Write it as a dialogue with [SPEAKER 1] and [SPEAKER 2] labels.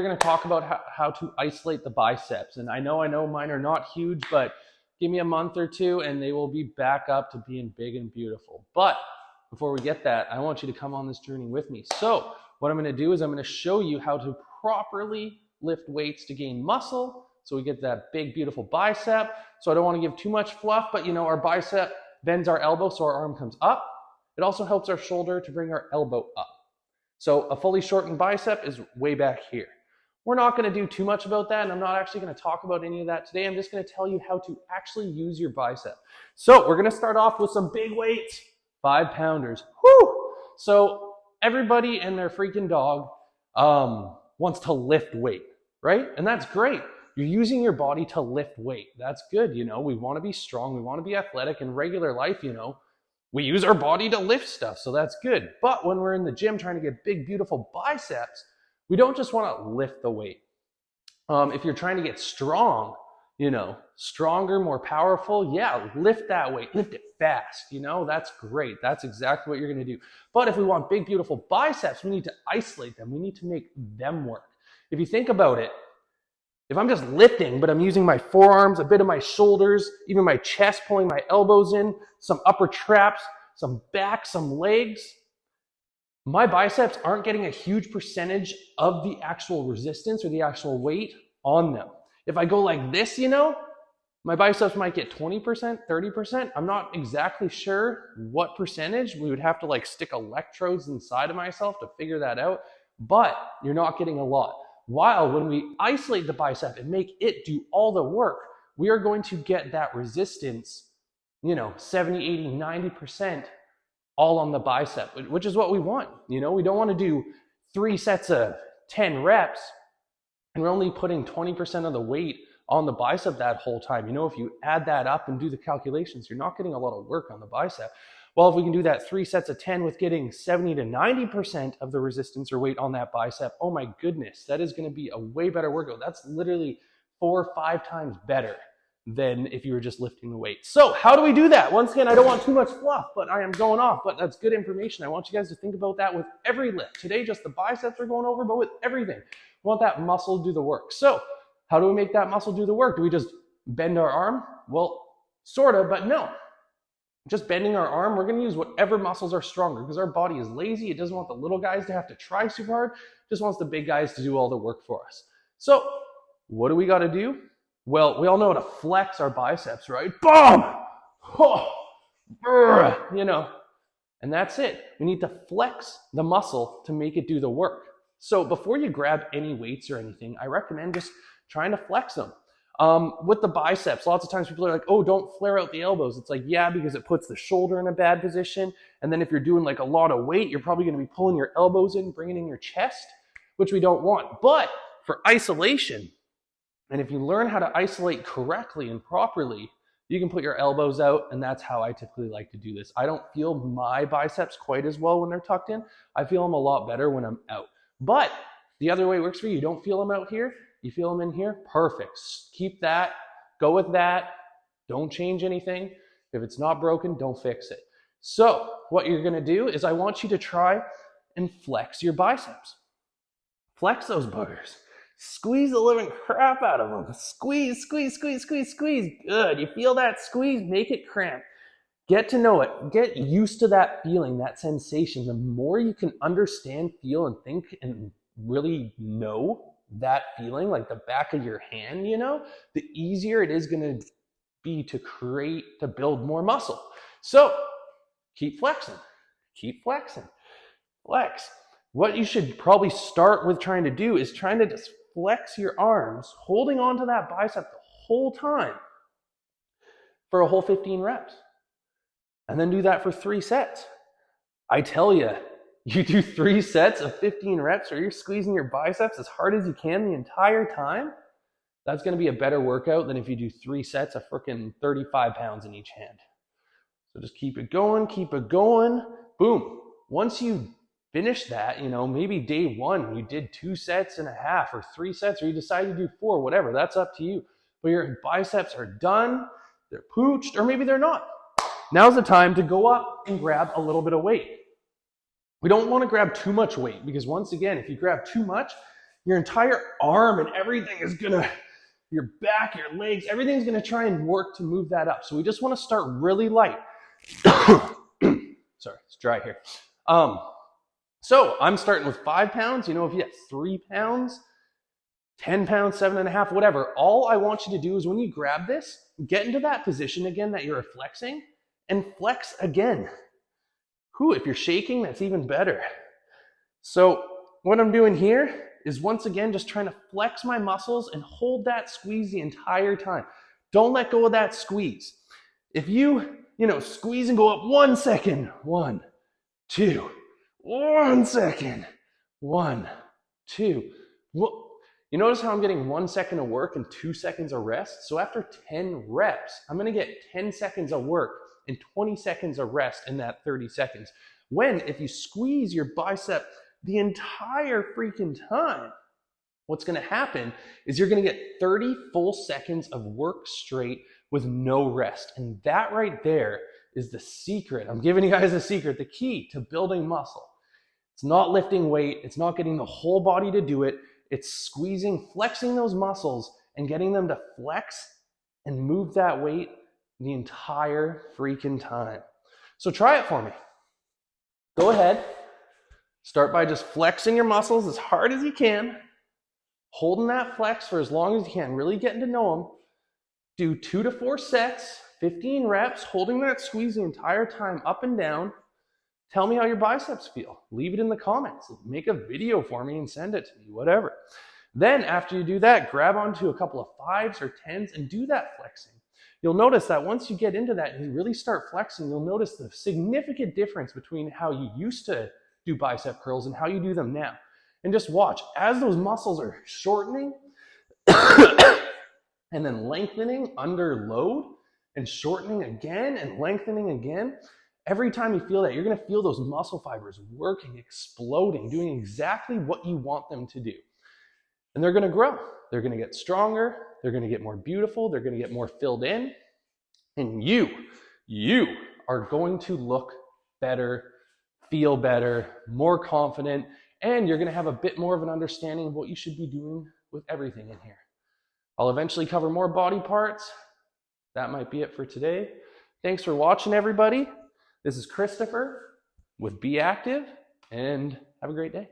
[SPEAKER 1] we're going to talk about how to isolate the biceps. And I know mine are not huge, but give me a month or two and they will be back up to being big and beautiful. But before we get that, I want you to come on this journey with me. So what I'm going to do is I'm going to show you how to properly lift weights to gain muscle, so we get that big, beautiful bicep. So I don't want to give too much fluff, but you know, our bicep bends our elbow so our arm comes up. It also helps our shoulder to bring our elbow up. So a fully shortened bicep is way back here. We're not going to do too much about that, and I'm not actually going to talk about any of that today. I'm just going to tell you how to actually use your bicep. So we're going to start off with some big weights, 5-pounders. Whew! So everybody and their freaking dog wants to lift weight, right? And that's great. You're using your body to lift weight. That's good, you know. We want to be strong. We want to be athletic. In regular life, you know, we use our body to lift stuff, so that's good. But when we're in the gym trying to get big, beautiful biceps, we don't just want to lift the weight. If you're trying to get strong, you know, stronger, more powerful, yeah, lift that weight. Lift it fast, you know, that's great. That's exactly what you're going to do. But if we want big, beautiful biceps, we need to isolate them. We need to make them work. If you think about it, if I'm just lifting, but I'm using my forearms, a bit of my shoulders, even my chest, pulling my elbows in, some upper traps, some back, some legs, my biceps aren't getting a huge percentage of the actual resistance or the actual weight on them. If I go like this, you know, my biceps might get 20%, 30%. I'm not exactly sure what percentage. We would have to like stick electrodes inside of myself to figure that out, but you're not getting a lot. While when we isolate the bicep and make it do all the work, we are going to get that resistance, you know, 70, 80, 90% all on the bicep, which is what we want. You know, we don't want to do 3 sets of 10 reps and we're only putting 20% of the weight on the bicep that whole time. You know, if you add that up and do the calculations, you're not getting a lot of work on the bicep. Well, if we can do that 3 sets of 10 with getting 70 to 90% of the resistance or weight on that bicep, oh my goodness, that is going to be a way better workout. That's literally 4 or 5 times better than if you were just lifting the weight. So how do we do that? Once again, I don't want too much fluff, but I am going off, but that's good information. I want you guys to think about that with every lift. Today, just the biceps are going over, but with everything. We want that muscle to do the work. So how do we make that muscle do the work? Do we just bend our arm? Well, sort of, but no. Just bending our arm, we're going to use whatever muscles are stronger because our body is lazy. It doesn't want the little guys to have to try super hard. It just wants the big guys to do all the work for us. So what do we got to do? Well, we all know how to flex our biceps, right? Boom! You know, and that's it. We need to flex the muscle to make it do the work. So before you grab any weights or anything, I recommend just trying to flex them. With the biceps, lots of times people are like, oh, don't flare out the elbows. It's like, yeah, because it puts the shoulder in a bad position. And then if you're doing like a lot of weight, you're probably going to be pulling your elbows in, bringing in your chest, which we don't want. But for isolation, and if you learn how to isolate correctly and properly, you can put your elbows out, and that's how I typically like to do this. I don't feel my biceps quite as well when they're tucked in. I feel them a lot better when I'm out. But the other way works for you. You don't feel them out here. You feel them in here? Perfect. Keep that. Go with that. Don't change anything. If it's not broken, don't fix it. So what you're going to do is I want you to try and flex your biceps. Flex those buggers. Squeeze the living crap out of them. Squeeze, squeeze, squeeze, squeeze, squeeze. Good. You feel that squeeze? Make it cramp. Get to know it. Get used to that feeling, that sensation. The more you can understand, feel, and think and really know that feeling, like the back of your hand, you know, the easier it is going to be to build more muscle. So keep flexing, flex. What you should probably start with trying to do is trying to just flex your arms, holding onto that bicep the whole time for a whole 15 reps. And then do that for 3 sets. I tell you, you do 3 sets of 15 reps or you're squeezing your biceps as hard as you can the entire time, that's going to be a better workout than if you do 3 sets of freaking 35 pounds in each hand. So just keep it going. Boom. Once you finish that, you know, maybe day 1, you did 2 sets and a half or 3 sets, or you decide to do 4, whatever, that's up to you. But your biceps are done, they're pooched, or maybe they're not. Now's the time to go up and grab a little bit of weight. We don't want to grab too much weight because once again, if you grab too much, your entire arm and everything is gonna, your back, your legs, everything's gonna try and work to move that up. So we just wanna start really light. Sorry, it's dry here. So I'm starting with 5 pounds. You know, if you have 3 pounds, 10 pounds, 7.5, whatever, all I want you to do is when you grab this, get into that position again that you're flexing and flex again. Whew, if you're shaking, that's even better. So what I'm doing here is once again just trying to flex my muscles and hold that squeeze the entire time. Don't let go of that squeeze. If you squeeze and go up 1 second, 1, 2, 1 second, 1, 2. You notice how I'm getting 1 second of work and 2 seconds of rest? So after 10 reps, I'm gonna get 10 seconds of work and 20 seconds of rest in that 30 seconds. When if you squeeze your bicep the entire freaking time, what's gonna happen is you're gonna get 30 full seconds of work straight with no rest. And that right there is the secret. I'm giving you guys a secret, the key to building muscle. It's not lifting weight, it's not getting the whole body to do it, it's squeezing, flexing those muscles and getting them to flex and move that weight the entire freaking time. So try it for me. Go ahead. Start by just flexing your muscles as hard as you can, holding that flex for as long as you can, really getting to know them. Do 2 to 4 sets, 15 reps, holding that squeeze the entire time up and down. Tell me how your biceps feel. Leave it in the comments. Make a video for me and send it to me, whatever. Then after you do that, grab onto a couple of 5s or 10s and do that flexing. You'll notice that once you get into that and you really start flexing, you'll notice the significant difference between how you used to do bicep curls and how you do them now. And just watch, as those muscles are shortening and then lengthening under load and shortening again and lengthening again, every time you feel that, you're gonna feel those muscle fibers working, exploding, doing exactly what you want them to do. And they're gonna grow. They're gonna get stronger. They're gonna get more beautiful. They're gonna get more filled in. And you are going to look better, feel better, more confident, and you're gonna have a bit more of an understanding of what you should be doing with everything in here. I'll eventually cover more body parts. That might be it for today. Thanks for watching, everybody. This is Christopher with Be Active, and have a great day.